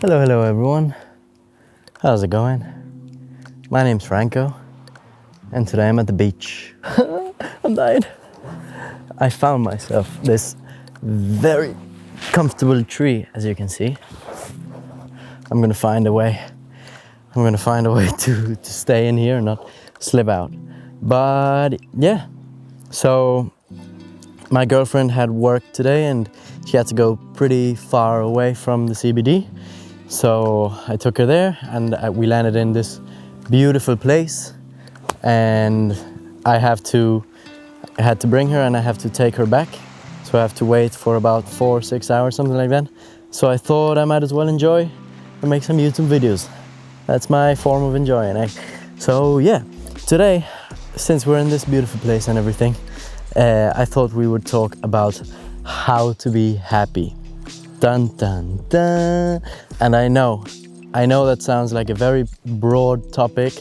Hello everyone. How's it going? My name's Franco, and today I'm at the beach. I'm dying. I found myself this very comfortable tree, as you can see. I'm gonna find a way. to stay in here and not slip out. But yeah, so my girlfriend had work today and she had to go pretty far away from the CBD. So I took her there and we landed in this beautiful place, and I had to bring her and I have to take her back. So I have to wait for about 4 or 6 hours, something like that. So I thought I might as well enjoy and make some YouTube videos. That's my form of enjoying, eh? So yeah, today, since we're in this beautiful place and everything, I thought we would talk about how to be happy. Dun dun dun. And I know that sounds like a very broad topic.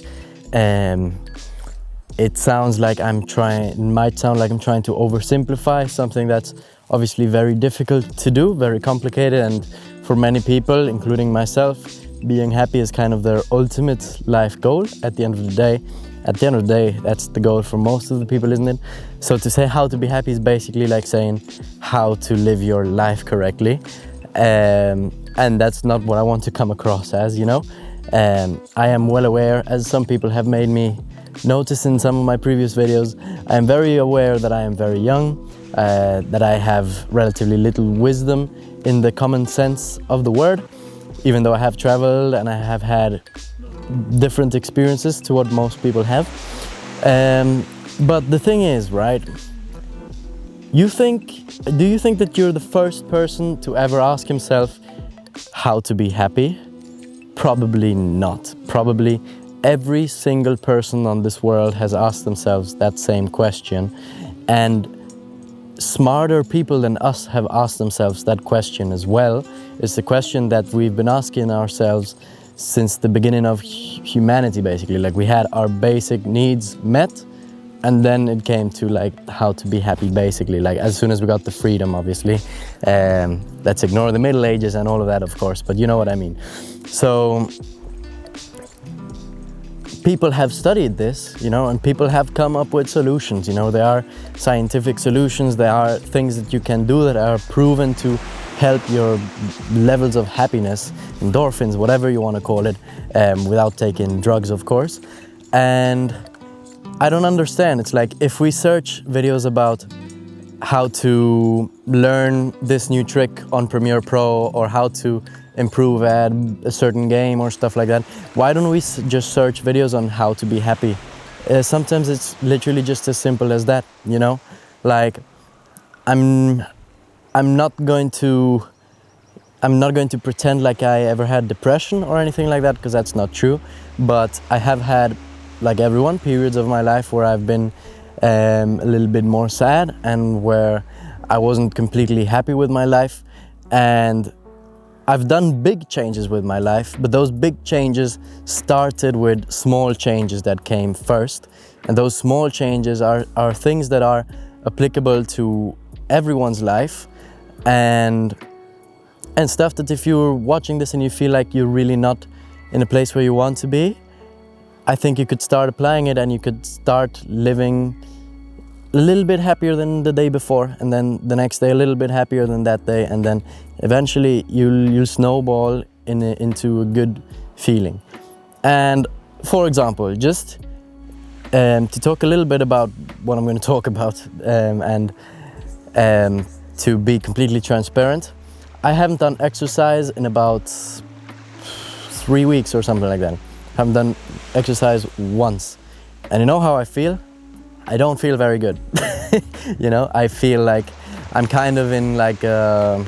It sounds like it might sound like I'm trying to oversimplify something that's obviously very difficult to do, very complicated, and for many people, including myself, being happy is kind of their ultimate life goal at the end of the day. At the end of the day, that's the goal for most of the people, isn't it? So to say how to be happy is basically like saying how to live your life correctly. And that's not what I want to come across as, you know. I am well aware, as some people have made me notice in some of my previous videos, I am very aware that I am very young, that I have relatively little wisdom in the common sense of the word, even though I have traveled and I have had different experiences to what most people have. But the thing is, right, do you think that you're the first person to ever ask himself how to be happy? Probably not. Probably every single person on this world has asked themselves that same question, and smarter people than us have asked themselves that question as well. It's the question that we've been asking ourselves since the beginning of humanity, basically. Like, we had our basic needs met, and then it came to like how to be happy, basically. Like, as soon as we got the freedom, obviously. Let's ignore the Middle Ages and all of that, of course, but you know what I mean. So people have studied this, you know, and people have come up with solutions. You know, there are scientific solutions, there are things that you can do that are proven to help your levels of happiness, endorphins, whatever you want to call it, without taking drugs, of course. And I don't understand. It's like, if we search videos about how to learn this new trick on Premiere Pro, or how to improve at a certain game or stuff like that, why don't we just search videos on how to be happy? Sometimes it's literally just as simple as that, you know? Like, I'm not going to pretend like I ever had depression or anything like that, because that's not true. But I have had, like everyone, periods of my life where I've been a little bit more sad and where I wasn't completely happy with my life. And I've done big changes with my life, but those big changes started with small changes that came first. And those small changes are things that are applicable to everyone's life, and stuff that if you're watching this and you feel like you're really not in a place where you want to be, I think you could start applying it, and you could start living a little bit happier than the day before, and then the next day a little bit happier than that day, and then eventually you'll snowball into a good feeling. And for example, just to talk a little bit about what I'm going to talk about, and to be completely transparent, I haven't done exercise in about 3 weeks or something like that. I haven't done exercise once. And you know how I feel? I don't feel very good. You know, I feel like I'm kind of in like I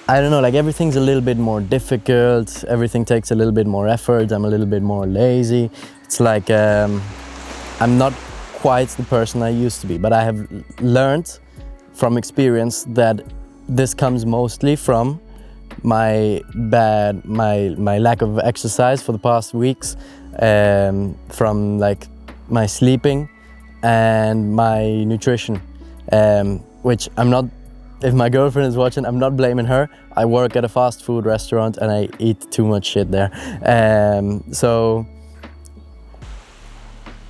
don't know, like everything's a little bit more difficult, everything takes a little bit more effort, I'm a little bit more lazy. It's like I'm not quite the person I used to be, but I have learned from experience that this comes mostly from my lack of exercise for the past weeks, from like my sleeping and my nutrition, which I'm not if my girlfriend is watching, I'm not blaming her. I work at a fast food restaurant and I eat too much shit there.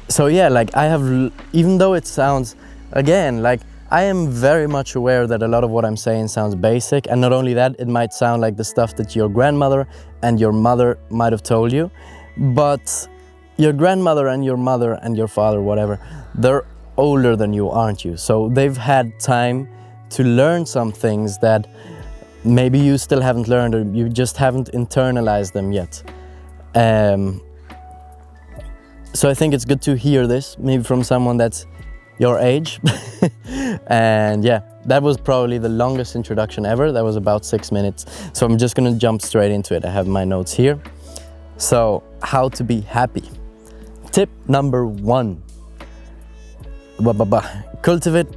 So yeah, like I have, even though it sounds, again, like I am very much aware that a lot of what I'm saying sounds basic, and not only that, it might sound like the stuff that your grandmother and your mother might have told you, but your grandmother and your mother and your father, whatever, they're older than you, aren't you? So they've had time to learn some things that maybe you still haven't learned, or you just haven't internalized them yet. So I think it's good to hear this, maybe from someone that's your age. And yeah, that was probably the longest introduction ever. That was about 6 minutes. So I'm just gonna jump straight into it. I have my notes here. So, how to be happy. Tip number 1. Cultivate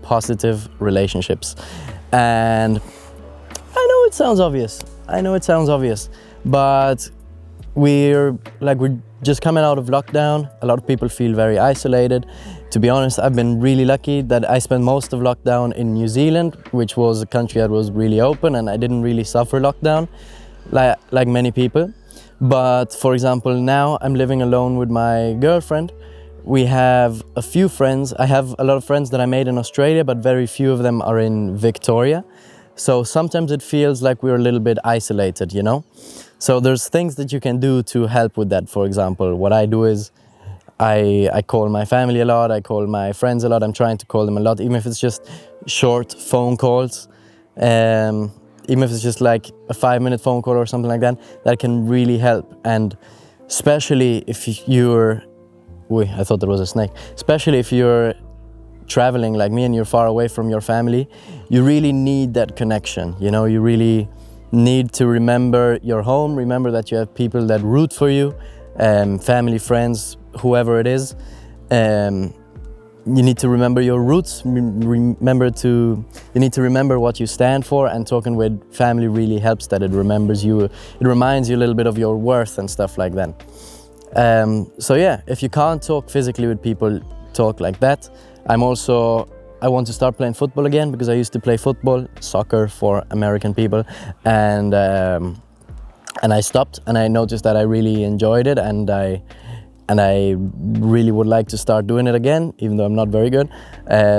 positive relationships. And I know it sounds obvious, but we're just coming out of lockdown. A lot of people feel very isolated. To be honest, I've been really lucky that I spent most of lockdown in New Zealand, which was a country that was really open, and I didn't really suffer lockdown like many people. But for example, now I'm living alone with my girlfriend. We have a few friends. I have a lot of friends that I made in Australia, but very few of them are in Victoria. So sometimes it feels like we're a little bit isolated, you know? So there's things that you can do to help with that. For example, what I do is I call my family a lot, I call my friends a lot. I'm trying to call them a lot, even if it's just short phone calls. Even if it's just like a 5-minute phone call or something like that, that can really help. And especially if you're, I thought there was a snake. Especially if you're traveling like me and you're far away from your family, you really need that connection. You know, you really need to remember your home, remember that you have people that root for you, family, friends, whoever it is. You need to remember your roots, you need to remember what you stand for, and talking with family really helps that. It reminds you a little bit of your worth and stuff like that. So yeah, if you can't talk physically with people, talk like that. I want to start playing football again, because I used to play football, soccer for American people, and I stopped, and I noticed that I really enjoyed it, and I really would like to start doing it again, even though I'm not very good.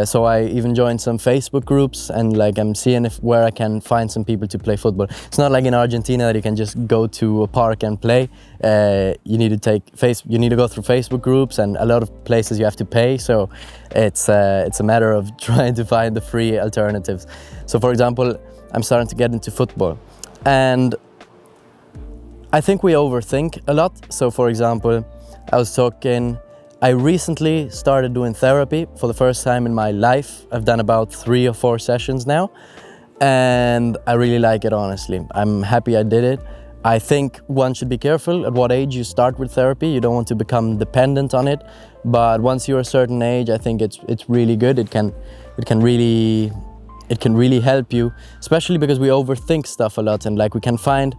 So I even joined some Facebook groups, and like I'm seeing where I can find some people to play football. It's not like in Argentina that you can just go to a park and play. You need to go through Facebook groups, and a lot of places you have to pay. So it's a matter of trying to find the free alternatives. So for example, I'm starting to get into football, and I think we overthink a lot. So for example, I recently started doing therapy for the first time in my life. I've done about 3 or 4 sessions now, and I really like it, honestly. I'm happy I did it. I think one should be careful at what age you start with therapy. You don't want to become dependent on it, but once you're a certain age, I think it's really good. It can really help you, especially because we overthink stuff a lot, and like we can find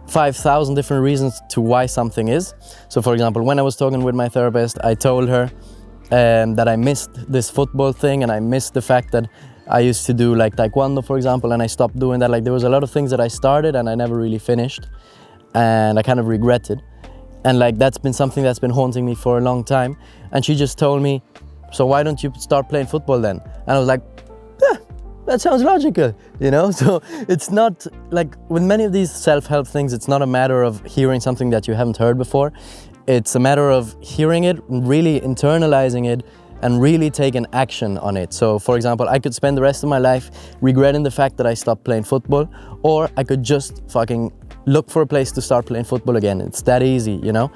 5,000 different reasons to why something is. So for example, when I was talking with my therapist, I told her that I missed this football thing, and I missed the fact that I used to do like taekwondo, for example, and I stopped doing that. Like there was a lot of things that I started and I never really finished, and I kind of regretted. And like that's been something that's been haunting me for a long time. And she just told me, so why don't you start playing football then? And I was like, yeah, that sounds logical, you know? So it's not like, with many of these self-help things, it's not a matter of hearing something that you haven't heard before. It's a matter of hearing it, really internalizing it, and really taking action on it. So for example, I could spend the rest of my life regretting the fact that I stopped playing football, or I could just fucking look for a place to start playing football again. It's that easy, you know?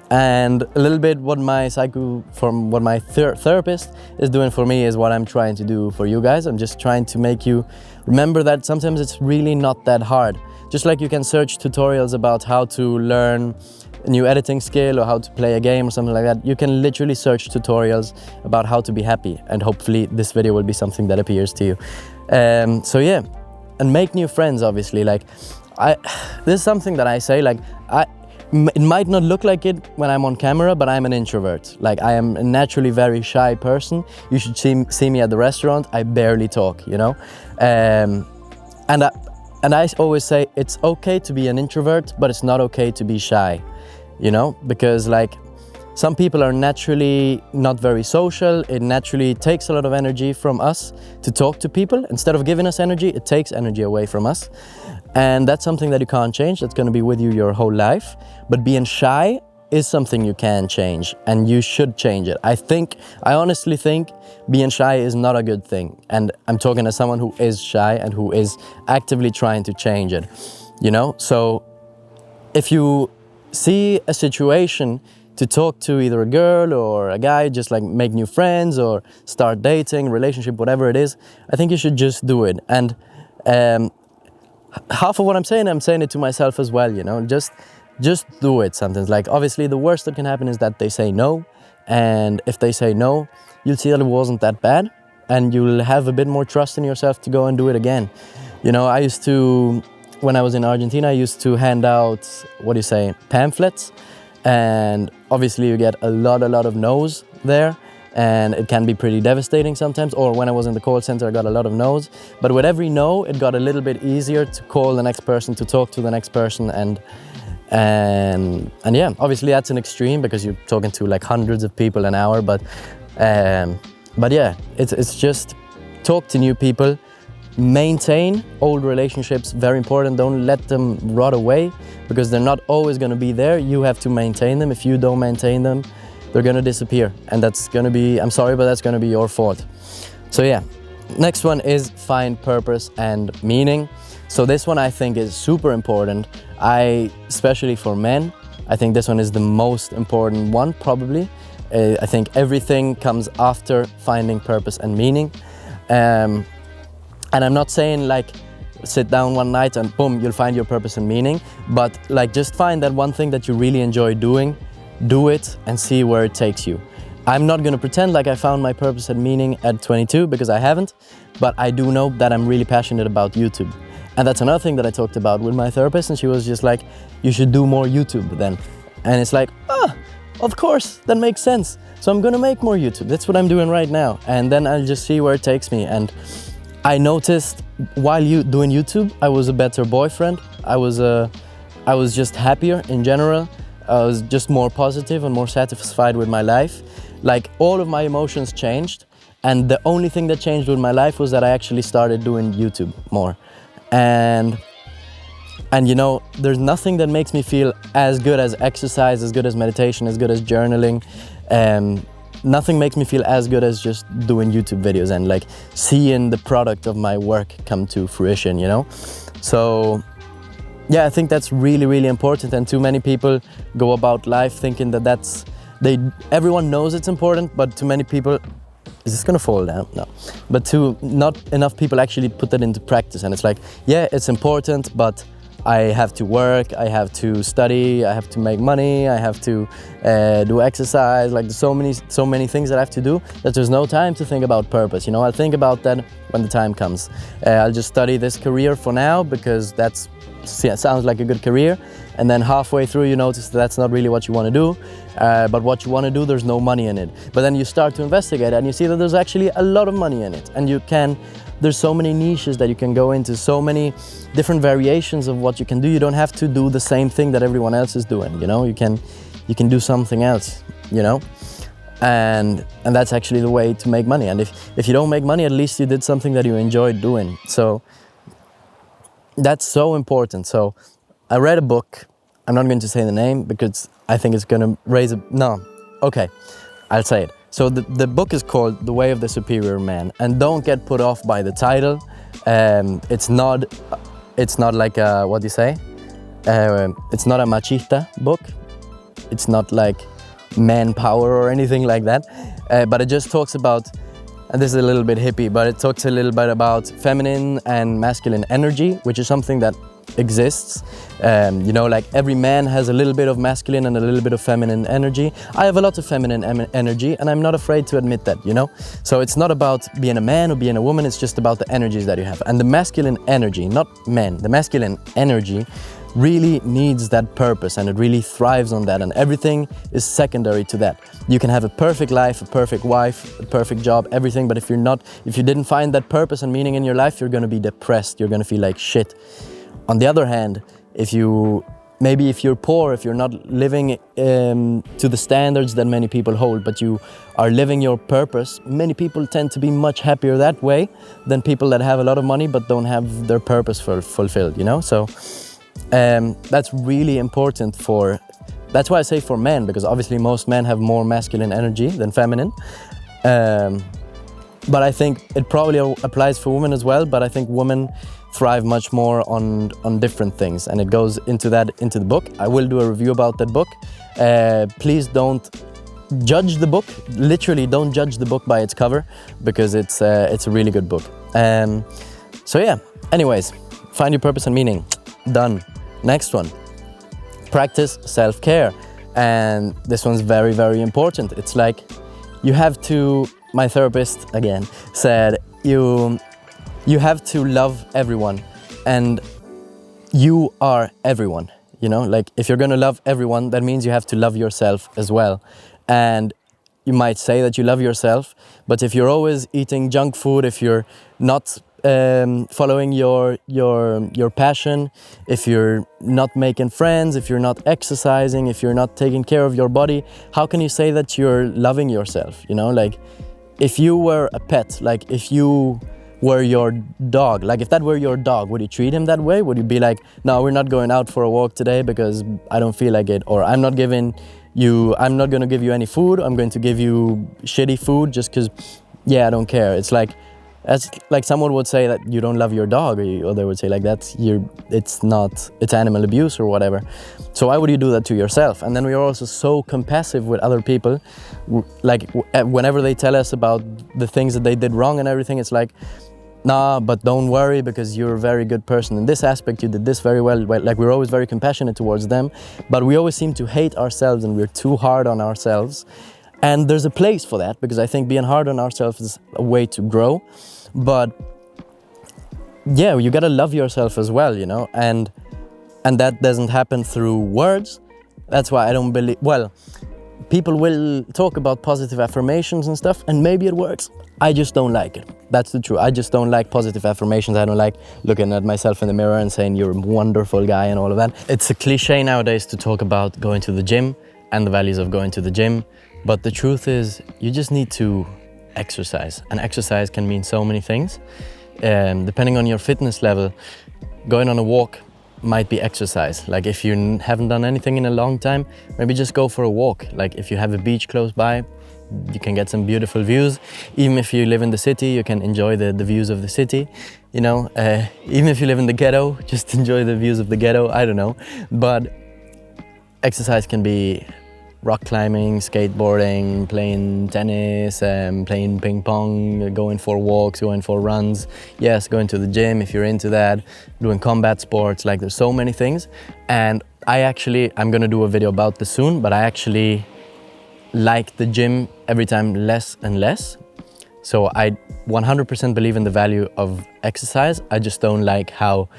And a little bit what my therapist is doing for me is what I'm trying to do for you guys. I'm just trying to make you remember that sometimes it's really not that hard. Just like you can search tutorials about how to learn a new editing skill or how to play a game or something like that, you can literally search tutorials about how to be happy, and hopefully this video will be something that appears to you. So yeah, and make new friends, obviously. Like this is something that I say, like it might not look like it when I'm on camera, but I'm an introvert. Like, I am a naturally very shy person. You should see me at the restaurant. I barely talk, you know. And I always say it's okay to be an introvert, but it's not okay to be shy, you know, because like some people are naturally not very social. It naturally takes a lot of energy from us to talk to people. Instead of giving us energy, it takes energy away from us. And that's something that you can't change. That's going to be with you your whole life. But being shy is something you can change, and you should change it. I honestly think being shy is not a good thing. And I'm talking as someone who is shy and who is actively trying to change it, you know? So if you see a situation to talk to either a girl or a guy, just like make new friends or start dating, relationship, whatever it is, I think you should just do it. And half of what I'm saying it to myself as well, you know, just do it sometimes. Like, obviously the worst that can happen is that they say no. And if they say no, you'll see that it wasn't that bad, and you'll have a bit more trust in yourself to go and do it again. You know, when I was in Argentina, I used to hand out, pamphlets. And obviously you get a lot of no's there, and it can be pretty devastating sometimes. Or when I was in the call center, I got a lot of no's. But with every no, it got a little bit easier to call the next person, to talk to the next person. And yeah, obviously that's an extreme because you're talking to like hundreds of people an hour. But yeah, it's just talk to new people. Maintain old relationships, very important. Don't let them rot away, because they're not always going to be there. You have to maintain them. If you don't maintain them, they're going to disappear, and that's going to be, I'm sorry, but that's going to be your fault. So yeah, next one is find purpose and meaning. So this one I think is super important. Especially for men, I think this one is the most important one, probably. I think everything comes after finding purpose and meaning. And I'm not saying like sit down one night and boom, you'll find your purpose and meaning, but like just find that one thing that you really enjoy doing, do it and see where it takes you. I'm not gonna pretend like I found my purpose and meaning at 22, because I haven't, but I do know that I'm really passionate about YouTube. And that's another thing that I talked about with my therapist, and she was just like, you should do more YouTube then. And it's like, of course, that makes sense. So I'm gonna make more YouTube. That's what I'm doing right now. And then I'll just see where it takes me. And I noticed while doing YouTube, I was a better boyfriend. I was just happier in general. I was just more positive and more satisfied with my life. Like, all of my emotions changed, and the only thing that changed with my life was that I actually started doing YouTube more. And you know, there's nothing that makes me feel as good as exercise, as good as meditation, as good as journaling. Nothing makes me feel as good as just doing YouTube videos and like seeing the product of my work come to fruition, you know? So yeah, I think that's really, really important. And too many people go about life thinking that everyone knows it's important, but too many people, is this gonna fall down? No. But not enough people actually put that into practice. And it's like, yeah, it's important, but I have to work, I have to study, I have to make money, I have to do exercise. Like, there's so many things that I have to do that there's no time to think about purpose. You know, I'll think about that when the time comes. I'll just study this career for now because that sounds like a good career. And then halfway through you notice that's not really what you want to do. But what you want to do, there's no money in it. But then you start to investigate and you see that there's actually a lot of money in it. And there's so many niches that you can go into, so many different variations of what you can do. You don't have to do the same thing that everyone else is doing, you know? You can do something else, you know? And that's actually the way to make money. And if you don't make money, at least you did something that you enjoyed doing. So that's so important. So I read a book. I'm not going to say the name because I think it's going to I'll say it. So the book is called The Way of the Superior Man, and don't get put off by the title. It's not like a, what do you say? It's not a machista book. It's not like manpower or anything like that. But it just talks about, and this is a little bit hippie, but it talks a little bit about feminine and masculine energy, which is something that exists. You know, like every man has a little bit of masculine and a little bit of feminine energy. I have a lot of feminine energy, and I'm not afraid to admit that, you know? So it's not about being a man or being a woman, it's just about the energies that you have. And the masculine energy, not men, the masculine energy really needs that purpose and it really thrives on that, and everything is secondary to that. You can have a perfect life, a perfect wife, a perfect job, everything, but if you didn't find that purpose and meaning in your life, you're gonna be depressed, you're gonna feel like shit. On the other hand, if you're poor, if you're not living to the standards that many people hold, but you are living your purpose, many people tend to be much happier that way than people that have a lot of money but don't have their purpose fulfilled, you know? So that's really important that's why I say for men, because obviously most men have more masculine energy than feminine. But I think it probably applies for women as well, but I think women thrive much more on different things, and it goes into the book. I will do a review about that book. Please don't judge the book. Literally, don't judge the book by its cover, because it's a really good book. So yeah, anyways, find your purpose and meaning. Done. Next one, practice self-care. And this one's very, very important. It's like you have to, my therapist again said, you have to love everyone, and you are everyone, you know? Like if you're gonna love everyone, that means you have to love yourself as well. And you might say that you love yourself, but if you're always eating junk food, if you're not following your passion, if you're not making friends, if you're not exercising, if you're not taking care of your body, how can you say that you're loving yourself, you know? Like if you were a pet, like if you were your dog, like if that were your dog, would you treat him that way? Would you be like, no, we're not going out for a walk today because I don't feel like it, or I'm not going to give you any food, I'm going to give you shitty food just because, yeah, I don't care. It's like someone would say that you don't love your dog, or they would say like it's animal abuse or whatever. So why would you do that to yourself? And then we are also so compassive with other people. Like whenever they tell us about the things that they did wrong and everything, it's like, nah, but don't worry because you're a very good person. In this aspect, you did this very well. Like we're always very compassionate towards them, but we always seem to hate ourselves and we're too hard on ourselves. And there's a place for that, because I think being hard on ourselves is a way to grow. But yeah, you gotta love yourself as well, you know, and that doesn't happen through words. That's why I don't believe, well, people will talk about positive affirmations and stuff, and maybe it works. I just don't like it. That's the truth. I just don't like positive affirmations. I don't like looking at myself in the mirror and saying you're a wonderful guy and all of that. It's a cliche nowadays to talk about going to the gym and the values of going to the gym. But the truth is, you just need to exercise. And exercise can mean so many things. Depending on your fitness level, going on a walk might be exercise. Like if you haven't done anything in a long time, maybe just go for a walk. Like if you have a beach close by, you can get some beautiful views. Even if you live in the city, you can enjoy the views of the city. You know, even if you live in the ghetto, just enjoy the views of the ghetto. I don't know. But exercise can be rock climbing, skateboarding, playing tennis, playing ping pong, going for walks, going for runs. Yes, going to the gym if you're into that, doing combat sports. Like there's so many things. And I'm gonna do a video about this soon, but I actually like the gym every time less and less. So I 100% believe in the value of exercise. I just don't like how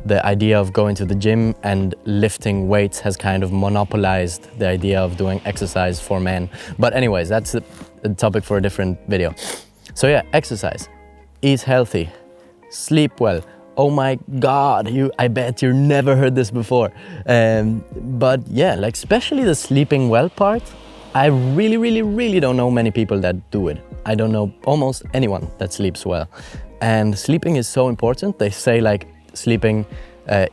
the idea of going to the gym and lifting weights has kind of monopolized the idea of doing exercise for men. But anyways, that's a topic for a different video. So yeah, exercise, eat healthy, sleep well. Oh my God, I bet you never heard this before. But yeah, like especially the sleeping well part, I really, really, really don't know many people that do it. I don't know almost anyone that sleeps well. And sleeping is so important. They say like sleeping,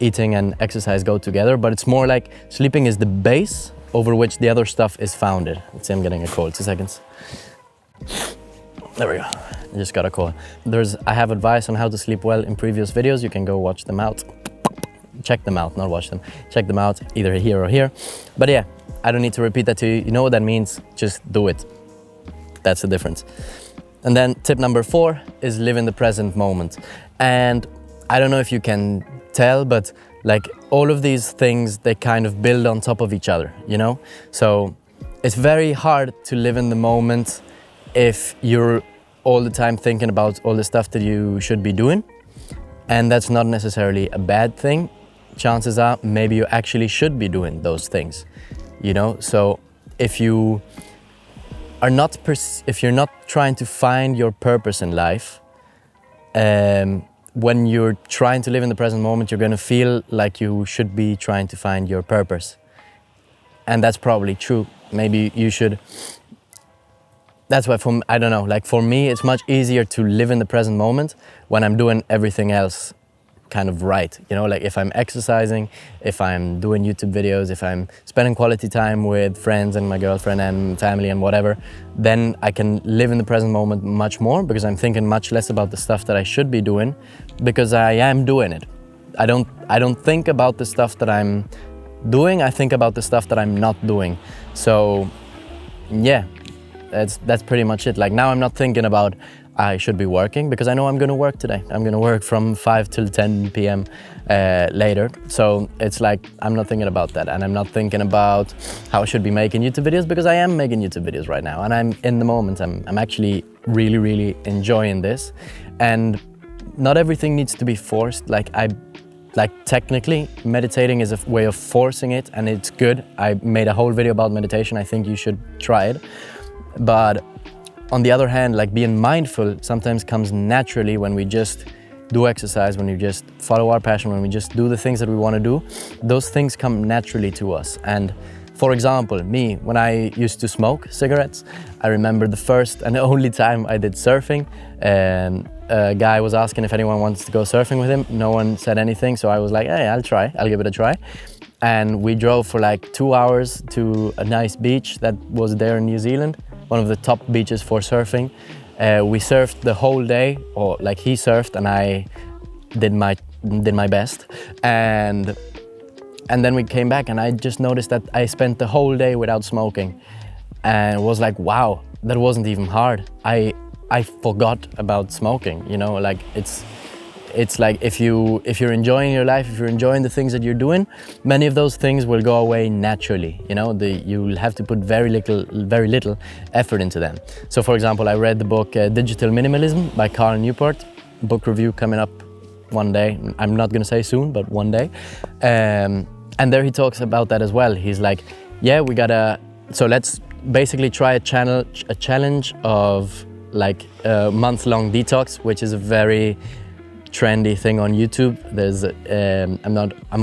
eating and exercise go together, but it's more like sleeping is the base over which the other stuff is founded. Let's see, I'm getting a cold, 2 seconds. There we go, I just got a cold. I have advice on how to sleep well in previous videos. You can go watch them out. Check them out, not watch them. Check them out, either here or here. But yeah, I don't need to repeat that to you. You know what that means, just do it. That's the difference. And then tip number 4 is live in the present moment. And I don't know if you can tell, but like all of these things, they kind of build on top of each other, you know? So it's very hard to live in the moment if you're all the time thinking about all the stuff that you should be doing. And that's not necessarily a bad thing. chances are maybe you actually should be doing those things, you know? So if you are not, if you're not trying to find your purpose in life, when you're trying to live in the present moment, you're gonna feel like you should be trying to find your purpose. And that's probably true. Maybe you should. That's why I don't know, like for me, it's much easier to live in the present moment when I'm doing everything else kind of right. You know, like if I'm exercising, if I'm doing YouTube videos, if I'm spending quality time with friends and my girlfriend and family and whatever, then I can live in the present moment much more because I'm thinking much less about the stuff that I should be doing because I am doing it. I don't think about the stuff that I'm doing, I think about the stuff that I'm not doing. So yeah, that's pretty much it. Like now I'm not thinking about I should be working because I know I'm gonna work today. I'm gonna work from 5 till 10 p.m. Later. So it's like, I'm not thinking about that. And I'm not thinking about how I should be making YouTube videos because I am making YouTube videos right now. And I'm in the moment, I'm actually really, really enjoying this. And not everything needs to be forced. Like technically, meditating is a way of forcing it and it's good. I made a whole video about meditation. I think you should try it. But on the other hand, like being mindful sometimes comes naturally when we just do exercise, when we just follow our passion, when we just do the things that we want to do. Those things come naturally to us. And for example, me, when I used to smoke cigarettes, I remember the first and the only time I did surfing, a guy was asking if anyone wants to go surfing with him. No one said anything, so I was like, hey, I'll give it a try. And we drove for like 2 hours to a nice beach that was there in New Zealand, one of the top beaches for surfing. We surfed the whole day, or like he surfed and I did my best. And then we came back and I just noticed that I spent the whole day without smoking. And it was like, wow, that wasn't even hard. I forgot about smoking, you know, like it's like if you're enjoying your life, if you're enjoying the things that you're doing, many of those things will go away naturally. You know, you'll have to put very little effort into them. So for example, I read the book Digital Minimalism by Carl Newport. Book review coming up one day. I'm not gonna say soon, but one day. And there he talks about that as well. He's like, yeah, so let's basically try a challenge of like a month-long detox, which is a very trendy thing on YouTube. There's I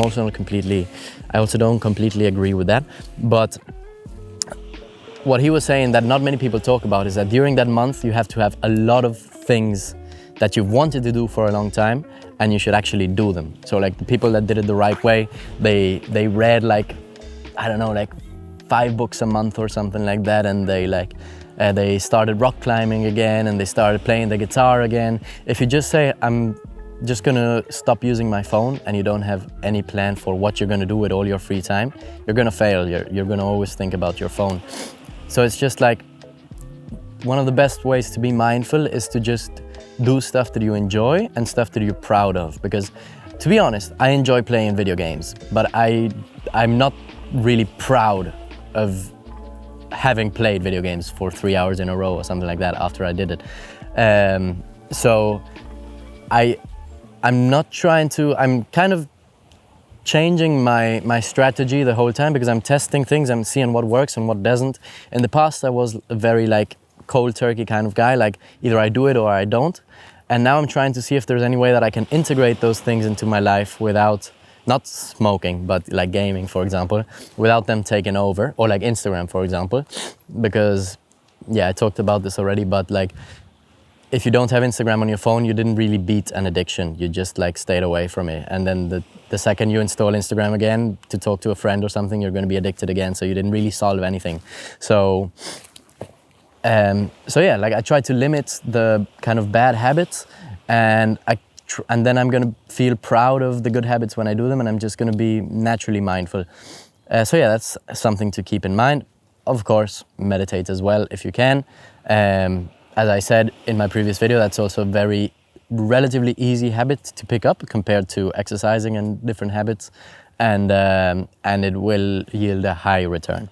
also don't completely agree with that, but what he was saying that not many people talk about is that during that month you have to have a lot of things that you've wanted to do for a long time and you should actually do them. So like the people that did it the right way, they read like, I don't know, like 5 books a month or something like that, and they started rock climbing again and they started playing the guitar again. If you just say, I'm just gonna stop using my phone, and you don't have any plan for what you're gonna do with all your free time, you're gonna fail. You're gonna always think about your phone. So it's just like, one of the best ways to be mindful is to just do stuff that you enjoy and stuff that you're proud of. Because to be honest, I enjoy playing video games, but I'm not really proud of having played video games for 3 hours in a row or something like that after I did it. So I'm not trying to, I'm kind of changing my strategy the whole time because I'm testing things, I'm seeing what works and what doesn't. In the past I was a very like cold turkey kind of guy, like either I do it or I don't. And now I'm trying to see if there's any way that I can integrate those things into my life without, not smoking, but like gaming, for example, without them taking over, or like Instagram, for example. Because, yeah, I talked about this already, but like, if you don't have Instagram on your phone, you didn't really beat an addiction. You just like stayed away from it. And then the second you install Instagram again to talk to a friend or something, you're going to be addicted again. So you didn't really solve anything. So yeah, like I try to limit the kind of bad habits, and then I'm gonna feel proud of the good habits when I do them, and I'm just gonna be naturally mindful. So yeah, that's something to keep in mind. Of course, meditate as well if you can. As I said in my previous video, that's also a very relatively easy habit to pick up compared to exercising and different habits, and it will yield a high return.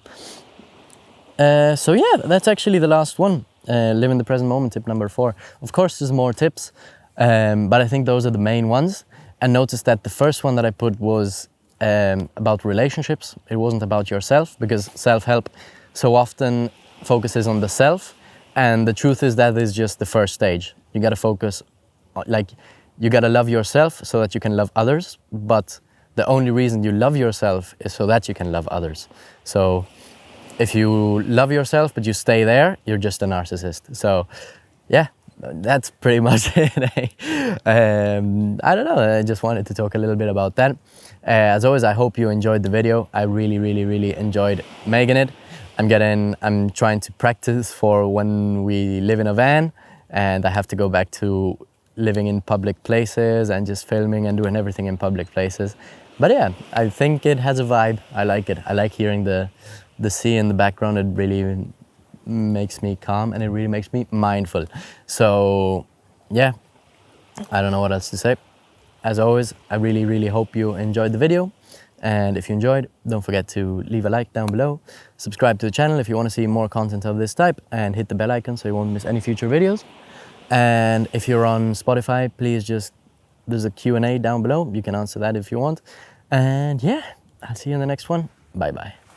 So yeah, that's actually the last one. Live in the present moment, tip number 4. Of course, there's more tips, but I think those are the main ones. and notice that the first one that I put was about relationships. It wasn't about yourself, because self-help so often focuses on the self, and the truth is that is just the first stage. You got to focus, like, you got to love yourself so that you can love others, but the only reason you love yourself is so that you can love others. So if you love yourself but you stay there, you're just a narcissist. So yeah, that's pretty much it. I don't know, I just wanted to talk a little bit about that. As always, I hope you enjoyed the video. I really enjoyed making it. I'm trying to practice for when we live in a van and I have to go back to living in public places and just filming and doing everything in public places. But yeah, I think it has a vibe. I like it. I like hearing the sea in the background. It really makes me calm and it really makes me mindful. So yeah, I don't know what else to say. As always, I really hope you enjoyed the video. And if you enjoyed, don't forget to leave a like down below. Subscribe to the channel if you want to see more content of this type, and hit the bell icon so you won't miss any future videos. And if you're on Spotify, please there's a Q&A down below. You can answer that if you want. And yeah, I'll see you in the next one. Bye bye.